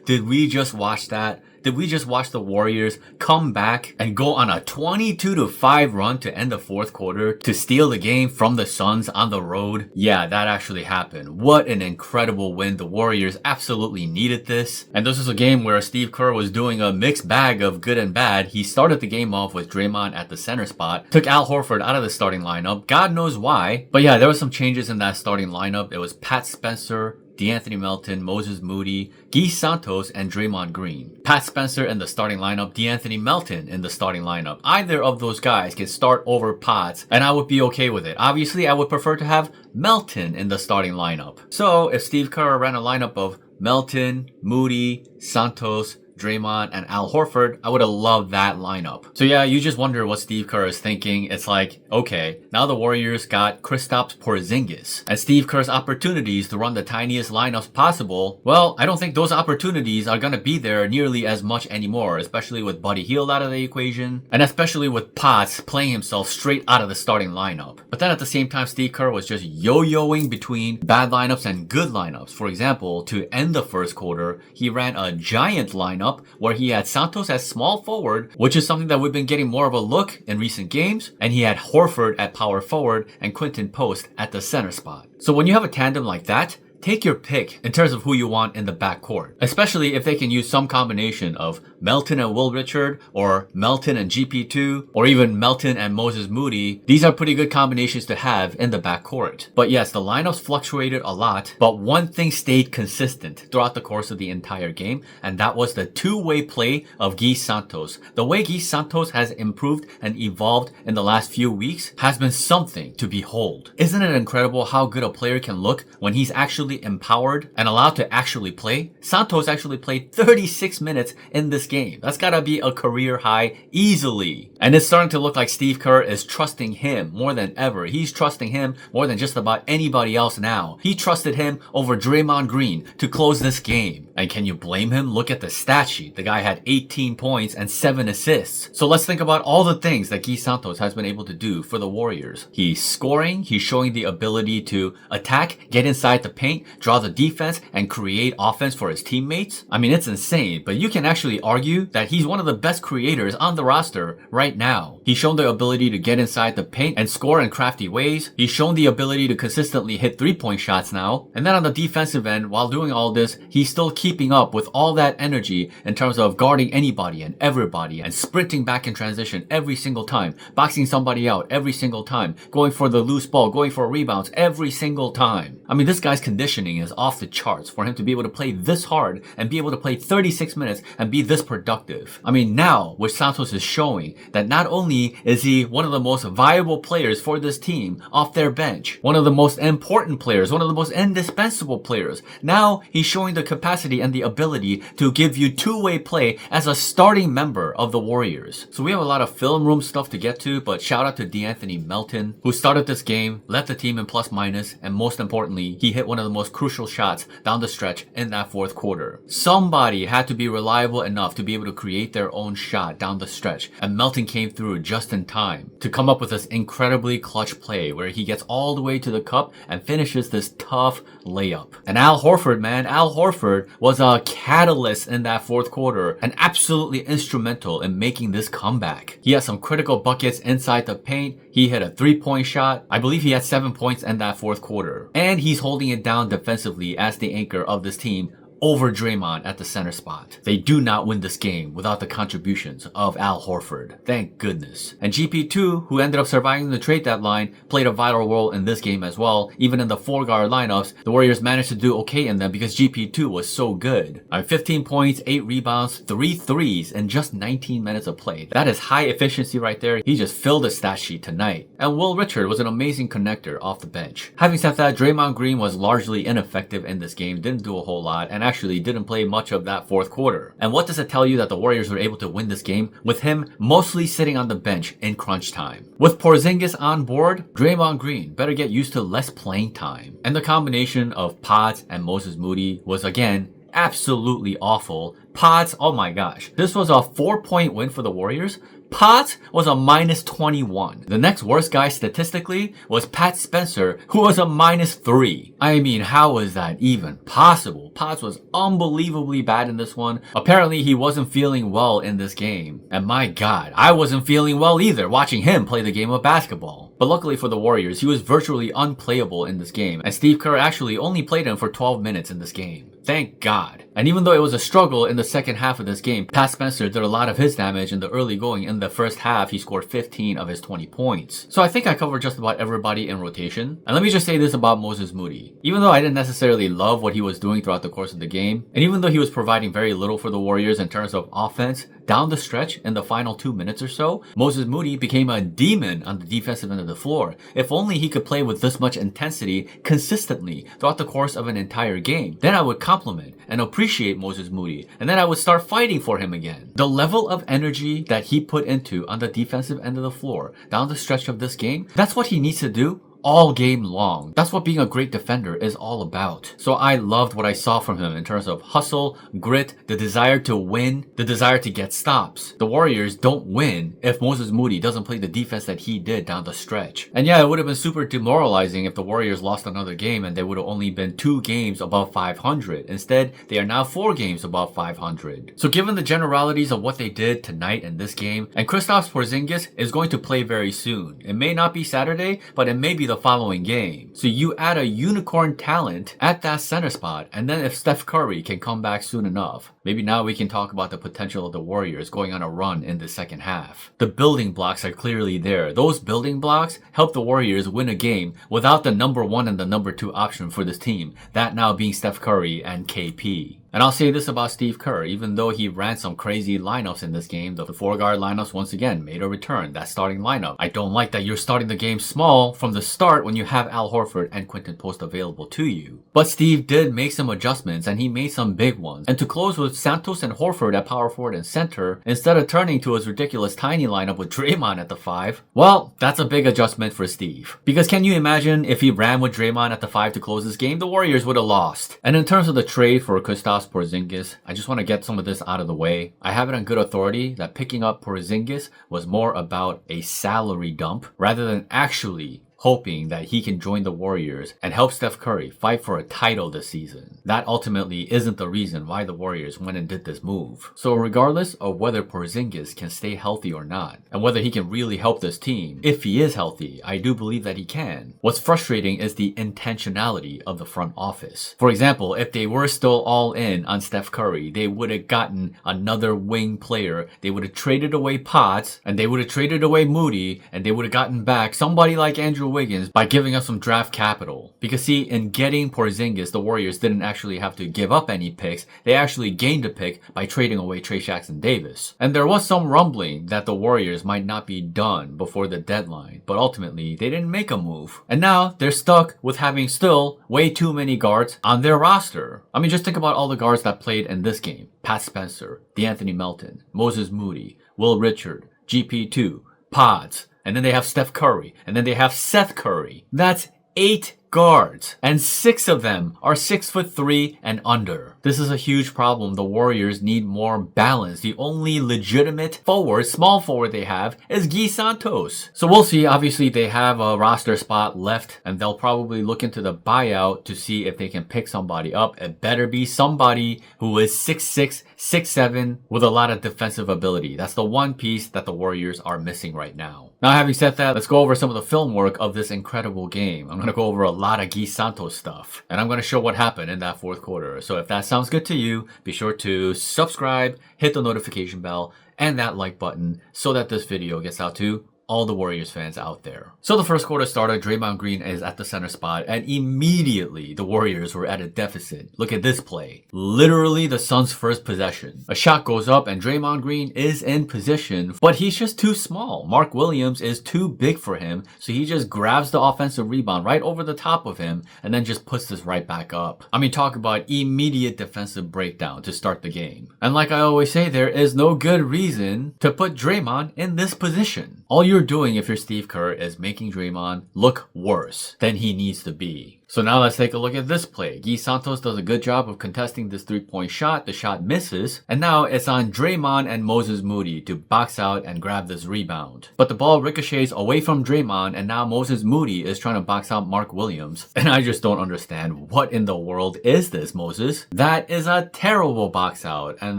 Did we just watch that? Did we just watch the Warriors come back and go on a 22-5 run to end the fourth quarter to steal the game from the Suns on the road? Yeah, that actually happened. What an incredible win. The Warriors absolutely needed this. And this was a game where Steve Kerr was doing a mixed bag of good and bad. He started the game off with Draymond at the center spot, took Al Horford out of the starting lineup. God knows why. But yeah, there were some changes in that starting lineup. It was Pat Spencer, D'Anthony Melton, Moses Moody, Gui Santos, and Draymond Green. Pat Spencer in the starting lineup, D'Anthony Melton in the starting lineup. Either of those guys can start over Potts, and I would be okay with it. Obviously, I would prefer to have Melton in the starting lineup. So, if Steve Kerr ran a lineup of Melton, Moody, Santos, Draymond, and Al Horford, I would have loved that lineup. So yeah, you just wonder what Steve Kerr is thinking. It's like, okay, now the Warriors got Kristaps Porzingis, and Steve Kerr's opportunities to run the tiniest lineups possible, well, I don't think those opportunities are gonna be there nearly as much anymore, especially with Buddy Hield out of the equation, and especially with Potts playing himself straight out of the starting lineup. But then at the same time, Steve Kerr was just yo-yoing between bad lineups and good lineups. For example, to end the first quarter, he ran a giant lineup where he had Santos as small forward, which is something that we've been getting more of a look in recent games, and he had Horford at power forward and Quinton Post at the center spot. So when you have a tandem like that, take your pick in terms of who you want in the backcourt, especially if they can use some combination of Melton and Will Richard, or Melton and GP2, or even Melton and Moses Moody. These are pretty good combinations to have in the backcourt. But yes, the lineups fluctuated a lot, but one thing stayed consistent throughout the course of the entire game, and that was the two-way play of Gui Santos. The way Gui Santos has improved and evolved in the last few weeks has been something to behold. Isn't it incredible how good a player can look when he's actually empowered and allowed to actually play? Santos actually played 36 minutes in this game. That's gotta be a career high easily. And it's starting to look like Steve Kerr is trusting him more than ever. He's trusting him more than just about anybody else now. He trusted him over Draymond Green to close this game. And can you blame him? Look at the stat sheet. The guy had 18 points and 7 assists. So let's think about all the things that Gui Santos has been able to do for the Warriors. He's scoring, he's showing the ability to attack, get inside the paint, draw the defense, and create offense for his teammates. I mean, it's insane, but you can actually argue that he's one of the best creators on the roster right now. He's shown the ability to get inside the paint and score in crafty ways. He's shown the ability to consistently hit three-point shots now. And then on the defensive end, while doing all this, he's still keeping up with all that energy in terms of guarding anybody and everybody and sprinting back in transition every single time, boxing somebody out every single time, going for the loose ball, going for rebounds every single time. I mean, this guy's conditioning is off the charts for him to be able to play this hard and be able to play 36 minutes and be this productive. I mean, now, which Santos is showing that not only is he one of the most viable players for this team off their bench, one of the most important players, one of the most indispensable players, now he's showing the capacity and the ability to give you two-way play as a starting member of the Warriors. So we have a lot of film room stuff to get to, but shout out to D'Anthony Melton, who started this game, led the team in plus minus, and most importantly, he hit one of the most crucial shots down the stretch in that fourth quarter. Somebody had to be reliable enough to be able to create their own shot down the stretch, and Melton came through just in time to come up with this incredibly clutch play where he gets all the way to the cup and finishes this tough layup. And Al Horford, man, Al Horford was a catalyst in that fourth quarter and absolutely instrumental in making this comeback. He had some critical buckets inside the paint. He hit a three-point shot. I believe he had 7 points in that fourth quarter. And he's holding it down defensively as the anchor of this team over Draymond at the center spot. They do not win this game without the contributions of Al Horford. Thank goodness. And GP2, who ended up surviving the trade deadline, played a vital role in this game as well. Even in the four-guard lineups, the Warriors managed to do okay in them because GP2 was so good. 15 points, 8 rebounds, 3 threes in just 19 minutes of play. That is high efficiency right there. He just filled the stat sheet tonight. And Will Richard was an amazing connector off the bench. Having said that, Draymond Green was largely ineffective in this game, didn't do a whole lot, and actually didn't play much of that fourth quarter. And what does it tell you that the Warriors were able to win this game with him mostly sitting on the bench in crunch time? With Porzingis on board, Draymond Green better get used to less playing time. And the combination of Potts and Moses Moody was again absolutely awful. Potts, oh my gosh. This was a 4-point win for the Warriors. Potts was a minus 21. The next worst guy statistically was Pat Spencer, who was a minus 3. I mean, how is that even possible? Potts was unbelievably bad in this one. Apparently, he wasn't feeling well in this game. And my God, I wasn't feeling well either watching him play the game of basketball. But luckily for the Warriors, he was virtually unplayable in this game, and Steve Kerr actually only played him for 12 minutes in this game. Thank God. And even though it was a struggle in the second half of this game, Pat Spencer did a lot of his damage in the early going. In the first half, he scored 15 of his 20 points. So I think I covered just about everybody in rotation. And let me just say this about Moses Moody. Even though I didn't necessarily love what he was doing throughout the course of the game, and even though he was providing very little for the Warriors in terms of offense, down the stretch in the final 2 minutes or so, Moses Moody became a demon on the defensive end of the floor. If only he could play with this much intensity consistently throughout the course of an entire game, then I would compliment and appreciate Moses Moody, and then I would start fighting for him again. The level of energy that he put into on the defensive end of the floor down the stretch of this game, that's what he needs to do all game long. That's what being a great defender is all about. So I loved what I saw from him in terms of hustle, grit, the desire to win, the desire to get stops. The Warriors don't win if Moses Moody doesn't play the defense that he did down the stretch. And yeah, it would have been super demoralizing if the Warriors lost another game and they would have only been 2 games above 500. Instead, they are now 4 games above 500. So given the generalities of what they did tonight in this game, and Kristaps Porzingis is going to play very soon. It may not be Saturday, but it may be the following game. So you add a unicorn talent at that center spot, and then if Steph Curry can come back soon enough, maybe now we can talk about the potential of the Warriors going on a run in the second half. The building blocks are clearly there. Those building blocks help the Warriors win a game without the number 1 and the number 2 option for this team, that now being Steph Curry and KP. And I'll say this about Steve Kerr, even though he ran some crazy lineups in this game, the 4-guard lineups once again made a return, that starting lineup. I don't like that you're starting the game small from the start when you have Al Horford and Quinton Post available to you. But Steve did make some adjustments, and he made some big ones. And to close with Santos and Horford at power forward and center, instead of turning to his ridiculous tiny lineup with Draymond at the 5, well, that's a big adjustment for Steve. Because can you imagine if he ran with Draymond at the 5 to close this game? The Warriors would have lost. And in terms of the trade for Kristaps Porzingis, I just want to get some of this out of the way. I have it on good authority that picking up Porzingis was more about a salary dump rather than actually hoping that he can join the Warriors and help Steph Curry fight for a title this season. That ultimately isn't the reason why the Warriors went and did this move. So regardless of whether Porzingis can stay healthy or not, and whether he can really help this team, if he is healthy, I do believe that he can. What's frustrating is the intentionality of the front office. For example, if they were still all in on Steph Curry, they would have gotten another wing player. They would have traded away Potts, and they would have traded away Moody, and they would have gotten back somebody like Andrew Wiggins by giving up some draft capital. Because see, in getting Porzingis, the Warriors didn't actually have to give up any picks. They actually gained a pick by trading away Trey Jackson-Davis. And there was some rumbling that the Warriors might not be done before the deadline, but ultimately they didn't make a move. And now they're stuck with having still way too many guards on their roster. I mean, just think about all the guards that played in this game. Pat Spencer, DeAnthony Melton, Moses Moody, Will Richard, GP2, Pods, and then they have Steph Curry, and then they have Seth Curry. That's 8 guards, and 6 of them are 6'3" and under. This is a huge problem. The Warriors need more balance. The only legitimate forward, small forward they have is Gui Santos. So we'll see. Obviously, they have a roster spot left, and they'll probably look into the buyout to see if they can pick somebody up. It better be somebody who is 6'6", 6'7", with a lot of defensive ability. That's the one piece that the Warriors are missing right now. Now, having said that, let's go over some of the film work of this incredible game. I'm going to go over a lot of Gui Santos stuff, and I'm going to show what happened in that fourth quarter. So if that sounds good to you, be sure to subscribe, hit the notification bell, and that like button so that this video gets out to all the Warriors fans out there. So the first quarter started, Draymond Green is at the center spot, and immediately the Warriors were at a deficit. Look at this play. Literally the Suns' first possession. A shot goes up and Draymond Green is in position, but he's just too small. Mark Williams is too big for him, so he just grabs the offensive rebound right over the top of him and then just puts this right back up. I mean, talk about immediate defensive breakdown to start the game. And like I always say, there is no good reason to put Draymond in this position. All you're doing if you're Steve Kerr is making Draymond look worse than he needs to be. So now let's take a look at this play. Gui Santos does a good job of contesting this 3-point shot. The shot misses. And now it's on Draymond and Moses Moody to box out and grab this rebound. But the ball ricochets away from Draymond, and now Moses Moody is trying to box out Mark Williams. And I just don't understand, what in the world is this, Moses? That is a terrible box out, and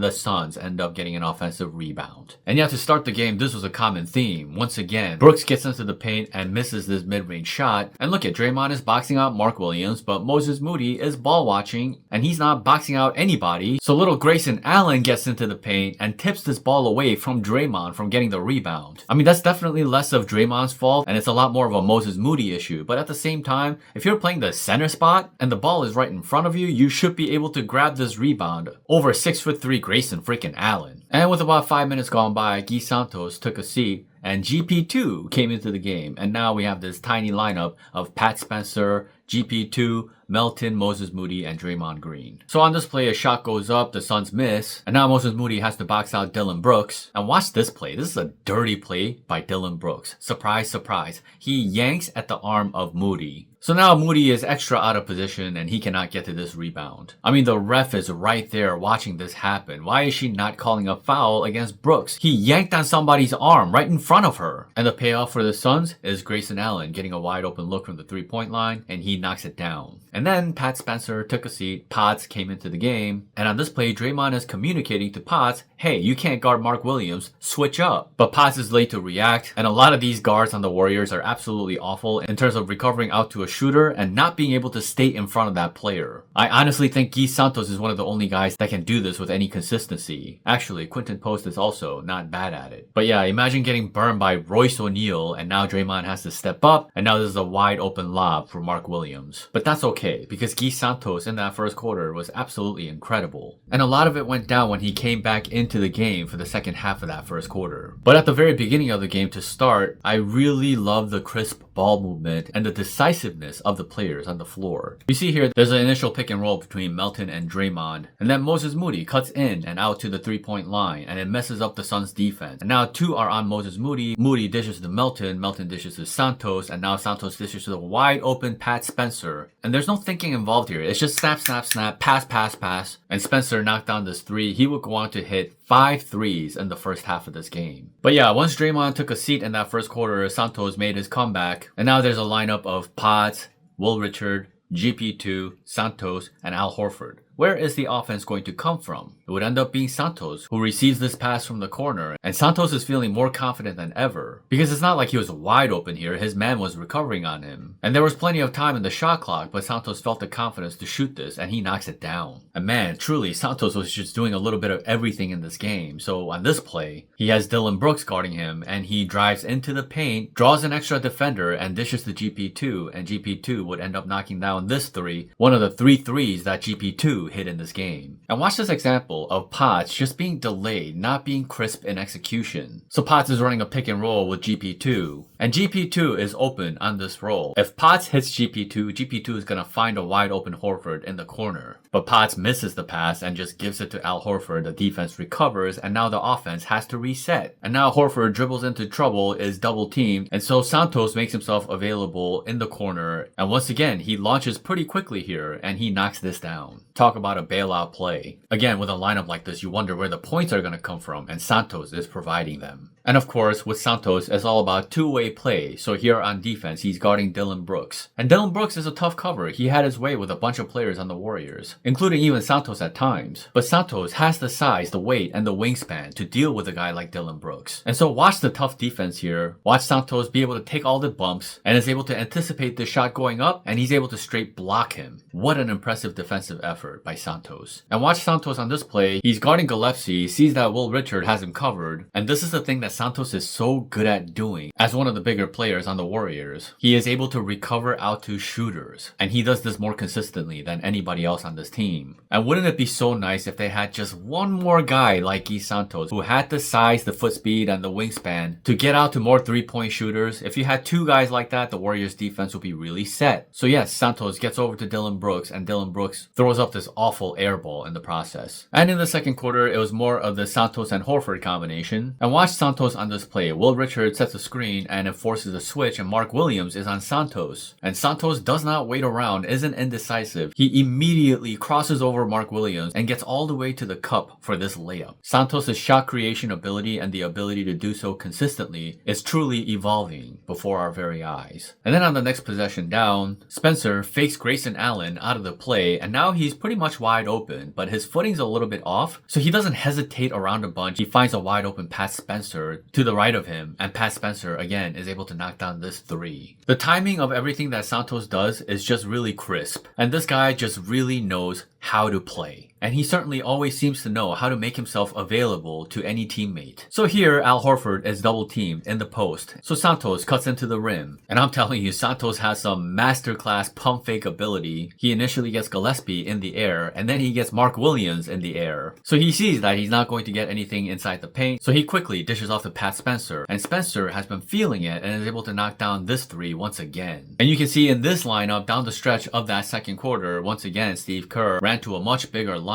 the Suns end up getting an offensive rebound. And yeah, to start the game, this was a common theme. Once again, Brooks gets into the paint and misses this mid-range shot. And look at Draymond is boxing out Mark Williams, but Moses Moody is ball watching, and he's not boxing out anybody. So little Grayson Allen gets into the paint and tips this ball away from Draymond from getting the rebound. I mean, that's definitely less of Draymond's fault, and it's a lot more of a Moses Moody issue. But at the same time, if you're playing the center spot and the ball is right in front of you, you should be able to grab this rebound over 6'3" Grayson freaking Allen. And with about 5 minutes gone by, Gui Santos took a seat and GP2 came into the game. And now we have this tiny lineup of Pat Spencer, GP2, Melton, Moses Moody, and Draymond Green. So on this play, a shot goes up, the Suns miss, and now Moses Moody has to box out Dillon Brooks. And watch this play. This is a dirty play by Dillon Brooks. Surprise, surprise. He yanks at the arm of Moody. So now Moody is extra out of position and he cannot get to this rebound. I mean, the ref is right there watching this happen. Why is she not calling a foul against Brooks? He yanked on somebody's arm right in front of her. And the payoff for the Suns is Grayson Allen getting a wide open look from the 3-point line, and he knocks it down. And then Pat Spencer took a seat, Potts came into the game, and on this play, Draymond is communicating to Potts, hey, you can't guard Mark Williams, switch up. But Potts is late to react, and a lot of these guards on the Warriors are absolutely awful in terms of recovering out to a shooter and not being able to stay in front of that player. I honestly think Gui Santos is one of the only guys that can do this with any consistency. Actually, Quinton Post is also not bad at it. But yeah, imagine getting burned by Royce O'Neal, and now Draymond has to step up, and now there's a wide open lob for Mark Williams. But that's okay, because Gui Santos in that first quarter was absolutely incredible. And a lot of it went down when he came back into the game for the second half of that first quarter. But at the very beginning of the game to start, I really love the crisp ball movement and the decisiveness of the players on the floor. You see here, there's an initial pick and roll between Melton and Draymond, and then Moses Moody cuts in and out to the 3-point line, and it messes up the Suns defense. And now two are on Moses Moody. Moody dishes to Melton, Melton dishes to Santos, and now Santos dishes to the wide open Pat Spencer. And there's no thinking involved here. It's just snap, snap, snap, pass, pass, pass. And Spencer knocked down this three. He would go on to hit 5 threes in the first half of this game. But yeah, once Draymond took a seat in that first quarter, Santos made his comeback. And now there's a lineup of Potts, Will Richard, GP2, Santos, and Al Horford. Where is the offense going to come from? It would end up being Santos, who receives this pass from the corner, and Santos is feeling more confident than ever. Because it's not like he was wide open here, his man was recovering on him. And there was plenty of time in the shot clock, but Santos felt the confidence to shoot this, and he knocks it down. And man, truly, Santos was just doing a little bit of everything in this game. So on this play, he has Dillon Brooks guarding him, and he drives into the paint, draws an extra defender, and dishes to GP2, and GP2 would end up knocking down this three, one of the 3 threes that GP2 hit in this game. And watch this example of Potts just being delayed, not being crisp in execution. So Potts is running a pick and roll with GP2, and GP2 is open on this roll. If Potts hits GP2, GP2 is gonna find a wide open Horford in the corner. But Potts misses the pass and just gives it to Al Horford. The defense recovers, and now the offense has to reset. And now Horford dribbles into trouble, is double teamed, and so Santos makes himself available in the corner. And once again, he launches pretty quickly here, and he knocks this down. Talk about a bailout play. Again, with a lineup like this, you wonder where the points are going to come from, and Santos is providing them. And of course, with Santos, it's all about two-way play. So here on defense, he's guarding Dillon Brooks. And Dillon Brooks is a tough cover. He had his way with a bunch of players on the Warriors, including even Santos at times. But Santos has the size, the weight, and the wingspan to deal with a guy like Dillon Brooks. And so watch the tough defense here. Watch Santos be able to take all the bumps and is able to anticipate the shot going up, and he's able to straight block him. What an impressive defensive effort by Santos. And watch Santos on this play. He's guarding Gillespie, sees that Will Richard has him covered, and this is the thing that Santos is so good at doing. As one of the bigger players on the Warriors, he is able to recover out to shooters, and he does this more consistently than anybody else on this team. And wouldn't it be so nice if they had just one more guy like Gui Santos who had the size, the foot speed, and the wingspan to get out to more 3-point shooters? If you had 2 guys like that, the Warriors defense would be really set. So yes, Santos gets over to Dillon Brooks, and Dillon Brooks throws up this awful air ball in the process. And in the second quarter, it was more of the Santos and Horford combination. And watch Santos Santos on this play. Will Richard sets a screen and it forces a switch, and Mark Williams is on Santos. And Santos does not wait around, isn't indecisive. He immediately crosses over Mark Williams and gets all the way to the cup for this layup. Santos' shot creation ability and the ability to do so consistently is truly evolving before our very eyes. And then on the next possession down, Spencer fakes Grayson Allen out of the play, and now he's pretty much wide open, but his footing's a little bit off, so he doesn't hesitate around a bunch. He finds a wide open Pat Spencer to the right of him, and Pat Spencer again is able to knock down this three. The timing of everything that Santos does is just really crisp, and this guy just really knows how to play. And he certainly always seems to know how to make himself available to any teammate. So here, Al Horford is double teamed in the post. So Santos cuts into the rim. And I'm telling you, Santos has some masterclass pump fake ability. He initially gets Gillespie in the air, and then he gets Mark Williams in the air. So he sees that he's not going to get anything inside the paint. So he quickly dishes off to Pat Spencer. And Spencer has been feeling it and is able to knock down this three once again. And you can see in this lineup, down the stretch of that second quarter, once again, Steve Kerr ran to a much bigger lineup.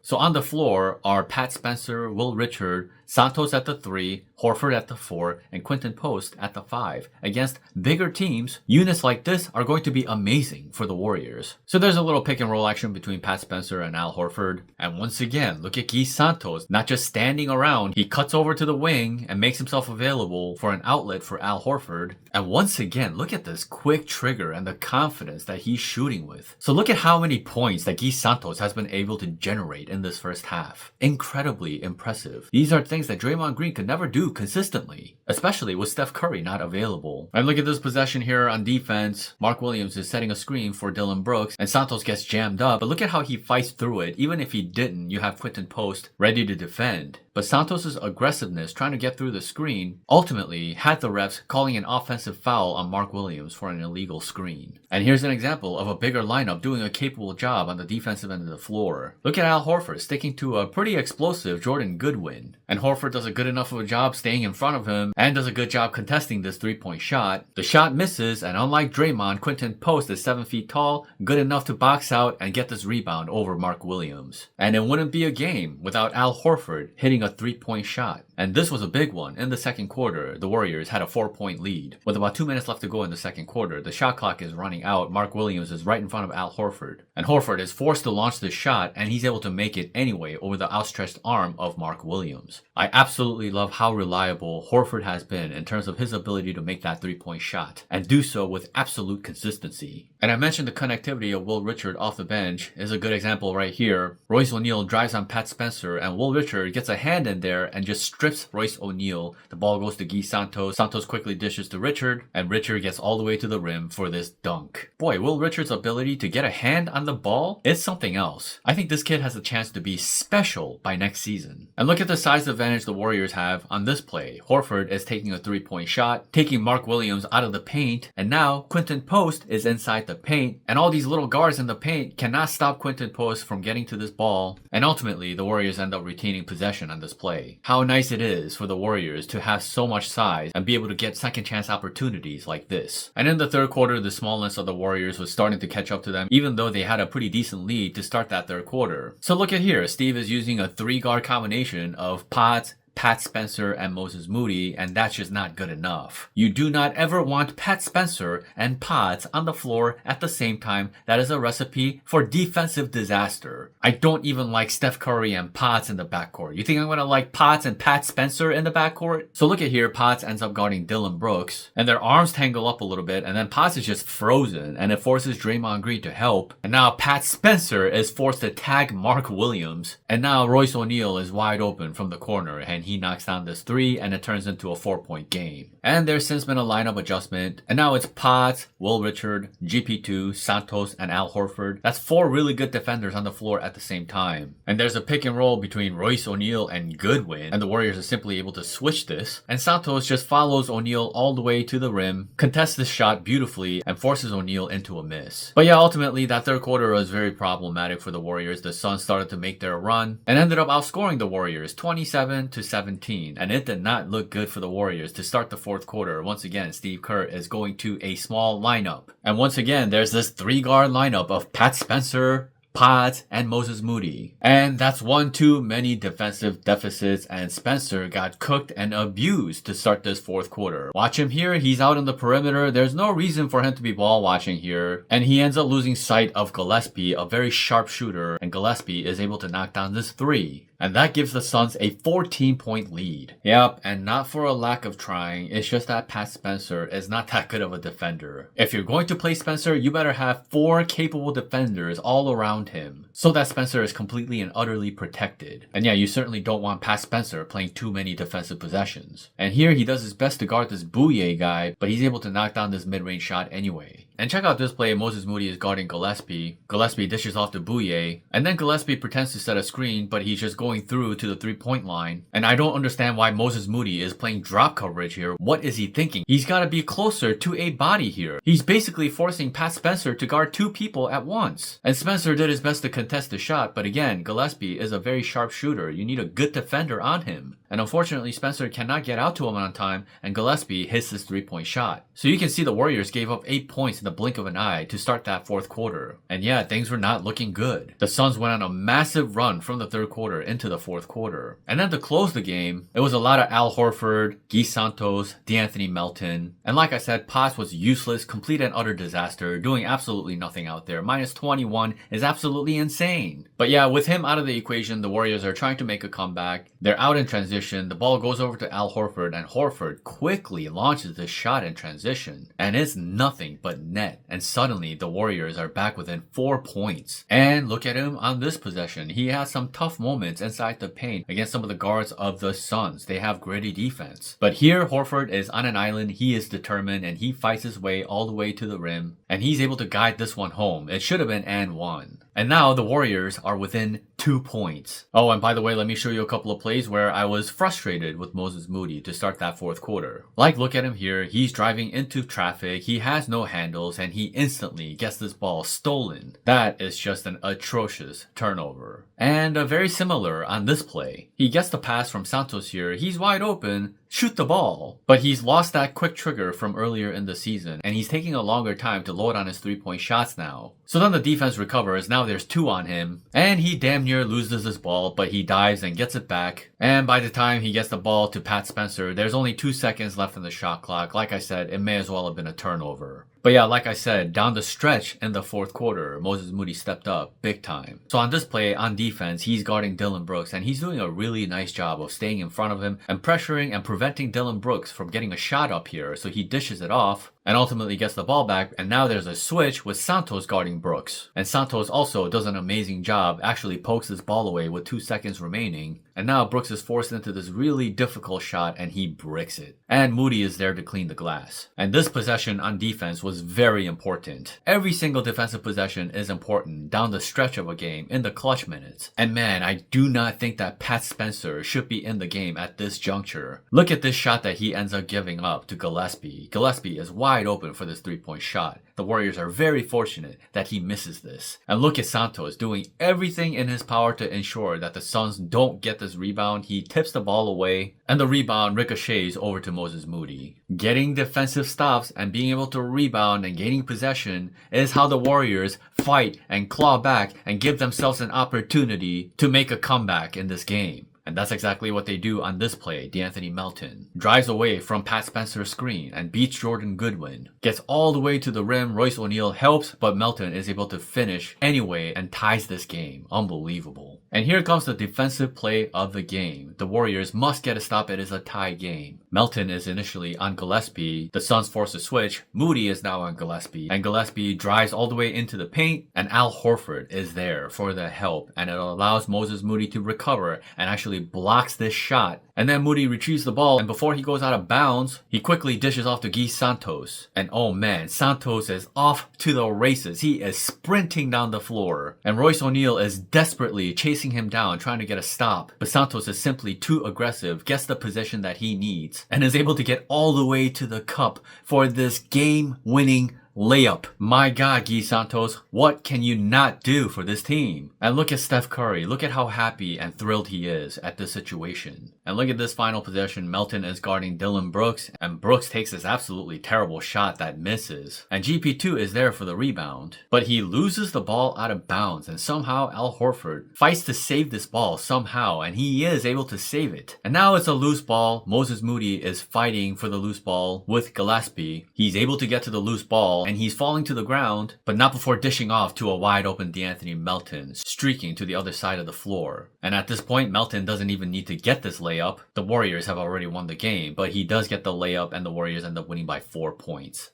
So on the floor are Pat Spencer, Will Richard, Santos at the 3, Horford at the 4, and Quinton Post at the 5. Against bigger teams, units like this are going to be amazing for the Warriors. So there's a little pick and roll action between Pat Spencer and Al Horford. And once again, look at Gui Santos, not just standing around, he cuts over to the wing and makes himself available for an outlet for Al Horford. And once again, look at this quick trigger and the confidence that he's shooting with. So look at how many points that Gui Santos has been able to generate in this first half. Incredibly impressive. These are things that Draymond Green could never do consistently, especially with Steph Curry not available. And look at this possession here on defense. Mark Williams is setting a screen for Dillon Brooks, and Santos gets jammed up, but look at how he fights through it. Even if he didn't, you have Quinton Post ready to defend. But Santos' aggressiveness trying to get through the screen ultimately had the refs calling an offensive foul on Mark Williams for an illegal screen. And here's an example of a bigger lineup doing a capable job on the defensive end of the floor. Look at Al Horford sticking to a pretty explosive Jordan Goodwin. And Horford does a good enough of a job staying in front of him and does a good job contesting this three-point shot. The shot misses, and unlike Draymond, Quinton Post is 7 feet tall, good enough to box out and get this rebound over Mark Williams. And it wouldn't be a game without Al Horford hitting a three-point shot. And this was a big one. In the second quarter, the Warriors had a 4-point lead. With about 2 minutes left to go in the second quarter, the shot clock is running out. Mark Williams is right in front of Al Horford. And Horford is forced to launch this shot, and he's able to make it anyway over the outstretched arm of Mark Williams. I absolutely love how reliable Horford has been in terms of his ability to make that three-point shot, and do so with absolute consistency. And I mentioned the connectivity of Will Richard off the bench is a good example right here. Royce O'Neal drives on Pat Spencer, and Will Richard gets a hand in there and just strips Royce O'Neal. The ball goes to Gui Santos. Santos quickly dishes to Richard, and Richard gets all the way to the rim for this dunk. Boy, Will Richard's ability to get a hand on the ball is something else. I think this kid has a chance to be special by next season. And look at the size advantage the Warriors have on this play. Horford is taking a three-point shot, taking Mark Williams out of the paint, and now Quinton Post is inside the paint, and all these little guards in the paint cannot stop Quinton Post from getting to this ball, and ultimately the Warriors end up retaining possession on this play. How nice it is for the Warriors to have so much size and be able to get second chance opportunities like this. And in the third quarter, the smallness of the Warriors was starting to catch up to them, even though they had a pretty decent lead to start that third quarter. So look at here, Steve is using a 3-guard combination of Potts, Pat Spencer, and Moses Moody, and that's just not good enough. You do not ever want Pat Spencer and Potts on the floor at the same time. That is a recipe for defensive disaster. I don't even like Steph Curry and Potts in the backcourt. You think I'm going to like Potts and Pat Spencer in the backcourt? So look at here, Potts ends up guarding Dillon Brooks, and their arms tangle up a little bit, and then Potts is just frozen, and it forces Draymond Green to help. And now Pat Spencer is forced to tag Mark Williams, and now Royce O'Neal is wide open from the corner, and he knocks down this 3, and it turns into a 4-point game. And there's since been a lineup adjustment, and now it's Potts, Will Richard, GP2, Santos, and Al Horford. That's 4 really good defenders on the floor at the same time. And there's a pick and roll between Royce O'Neal and Goodwin, and the Warriors are simply able to switch this, and Santos just follows O'Neal all the way to the rim, contests this shot beautifully, and forces O'Neal into a miss. But yeah, ultimately that third quarter was very problematic for the Warriors. The Suns started to make their run, and ended up outscoring the Warriors 27-17. And it did not look good for the Warriors to start the fourth quarter. Once again, Steve Kerr is going to a small lineup. And once again, there's this 3-guard lineup of Pat Spencer, Pods, and Moses Moody. And that's one too many defensive deficits, and Spencer got cooked and abused to start this fourth quarter. Watch him here, he's out on the perimeter. There's no reason for him to be ball watching here. And he ends up losing sight of Gillespie, a very sharp shooter, and Gillespie is able to knock down this three. And that gives the Suns a 14-point lead. Yep, and not for a lack of trying, it's just that Pat Spencer is not that good of a defender. If you're going to play Spencer, you better have 4 capable defenders all around him, so that Spencer is completely and utterly protected. And yeah, you certainly don't want Pat Spencer playing too many defensive possessions. And here he does his best to guard this Bouye guy, but he's able to knock down this mid-range shot anyway. And check out this play, Moses Moody is guarding Gillespie. Gillespie dishes off to Bouye, and then Gillespie pretends to set a screen, but he's just going through to the 3-point line. And I don't understand why Moses Moody is playing drop coverage here. What is he thinking? He's got to be closer to a body here. He's basically forcing Pat Spencer to guard 2 people at once. And Spencer did his best to contest the shot, but again, Gillespie is a very sharp shooter. You need a good defender on him. And unfortunately, Spencer cannot get out to him on time, and Gillespie hits his 3-point shot. So you can see the Warriors gave up 8 points in the blink of an eye to start that fourth quarter. And yeah, things were not looking good. The Suns went on a massive run from the third quarter into the fourth quarter. And then to close the game, it was a lot of Al Horford, Gui Santos, D'Anthony Melton. And like I said, Potts was useless, complete and utter disaster, doing absolutely nothing out there. Minus 21 is absolutely insane. But yeah, with him out of the equation, the Warriors are trying to make a comeback. They're out in transition. The ball goes over to Al Horford, and Horford quickly launches this shot in transition. And it's nothing but net. And suddenly, the Warriors are back within 4 points. And look at him on this possession. He has some tough moments inside the paint against some of the guards of the Suns. They have gritty defense. But here, Horford is on an island. He is determined, and he fights his way all the way to the rim. And he's able to guide this one home. It should have been and one. And now the Warriors are within 2 points. Oh, and by the way, let me show you a couple of plays where I was frustrated with Moses Moody to start that fourth quarter. Like, look at him here. He's driving into traffic. He has no handles, and he instantly gets this ball stolen. That is just an atrocious turnover. And very similar on this play. He gets the pass from Santos here. He's wide open. Shoot the ball. But he's lost that quick trigger from earlier in the season, and he's taking a longer time to load on his 3-point shots now. So then the defense recovers. Now there's 2 on him, and he damn near loses this ball, but he dives and gets it back. And by the time he gets the ball to Pat Spencer, there's only 2 seconds left in the shot clock. Like I said, it may as well have been a turnover. But yeah, like I said, down the stretch in the fourth quarter, Moses Moody stepped up big time. So on this play, on defense, he's guarding Dillon Brooks, and he's doing a really nice job of staying in front of him and pressuring and preventing Dillon Brooks from getting a shot up here. So he dishes it off and ultimately gets the ball back, and now there's a switch with Santos guarding Brooks. And Santos also does an amazing job, actually pokes this ball away with 2 seconds remaining, and now Brooks is forced into this really difficult shot, and he bricks it. And Moody is there to clean the glass. And this possession on defense was very important. Every single defensive possession is important down the stretch of a game in the clutch minutes. And man, I do not think that Pat Spencer should be in the game at this juncture. Look at this shot that he ends up giving up to Gillespie. Gillespie is wide open for this 3-point shot. The Warriors are very fortunate that he misses this. And look at Santos doing everything in his power to ensure that the Suns don't get this rebound. He tips the ball away, and the rebound ricochets over to Moses Moody. Getting defensive stops and being able to rebound and gaining possession is how the Warriors fight and claw back and give themselves an opportunity to make a comeback in this game. And that's exactly what they do on this play. D'Anthony Melton drives away from Pat Spencer's screen and beats Jordan Goodwin. Gets all the way to the rim. Royce O'Neal helps, but Melton is able to finish anyway and ties this game. Unbelievable. And here comes the defensive play of the game. The Warriors must get a stop. It is a tie game. Melton is initially on Gillespie. The Suns force a switch. Moody is now on Gillespie. And Gillespie drives all the way into the paint. And Al Horford is there for the help. And it allows Moses Moody to recover and actually blocks this shot. And then Moody retrieves the ball, and before he goes out of bounds, he quickly dishes off to Gui Santos. And oh man, Santos is off to the races. He is sprinting down the floor. And Royce O'Neal is desperately chasing him down, trying to get a stop. But Santos is simply too aggressive, gets the position that he needs, and is able to get all the way to the cup for this game-winning layup. My God, Gui Santos, what can you not do for this team? And look at Steph Curry. Look at how happy and thrilled he is at this situation. And look at this final possession. Melton is guarding Dillon Brooks, and Brooks takes this absolutely terrible shot that misses. And GP2 is there for the rebound. But he loses the ball out of bounds, and somehow Al Horford fights to save this ball somehow, and he is able to save it. And now it's a loose ball. Moses Moody is fighting for the loose ball with Gillespie. He's able to get to the loose ball, and he's falling to the ground, but not before dishing off to a wide open DeAnthony Melton, streaking to the other side of the floor. And at this point, Melton doesn't even need to get this layup. The Warriors have already won the game, but he does get the layup, and the Warriors end up winning by 4 points.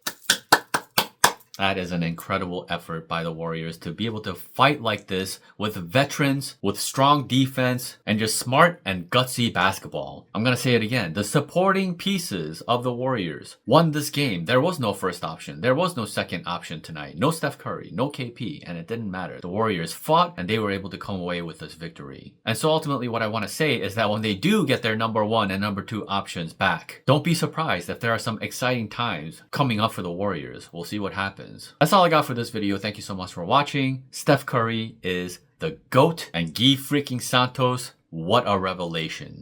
That is an incredible effort by the Warriors to be able to fight like this with veterans, with strong defense, and just smart and gutsy basketball. I'm going to say it again. The supporting pieces of the Warriors won this game. There was no first option. There was no second option tonight. No Steph Curry, no KP, and it didn't matter. The Warriors fought, and they were able to come away with this victory. And so ultimately what I want to say is that when they do get their number 1 and number 2 options back, don't be surprised if there are some exciting times coming up for the Warriors. We'll see what happens. That's all I got for this video. Thank you so much for watching. Steph Curry is the GOAT, and Gui freaking Santos, what a revelation.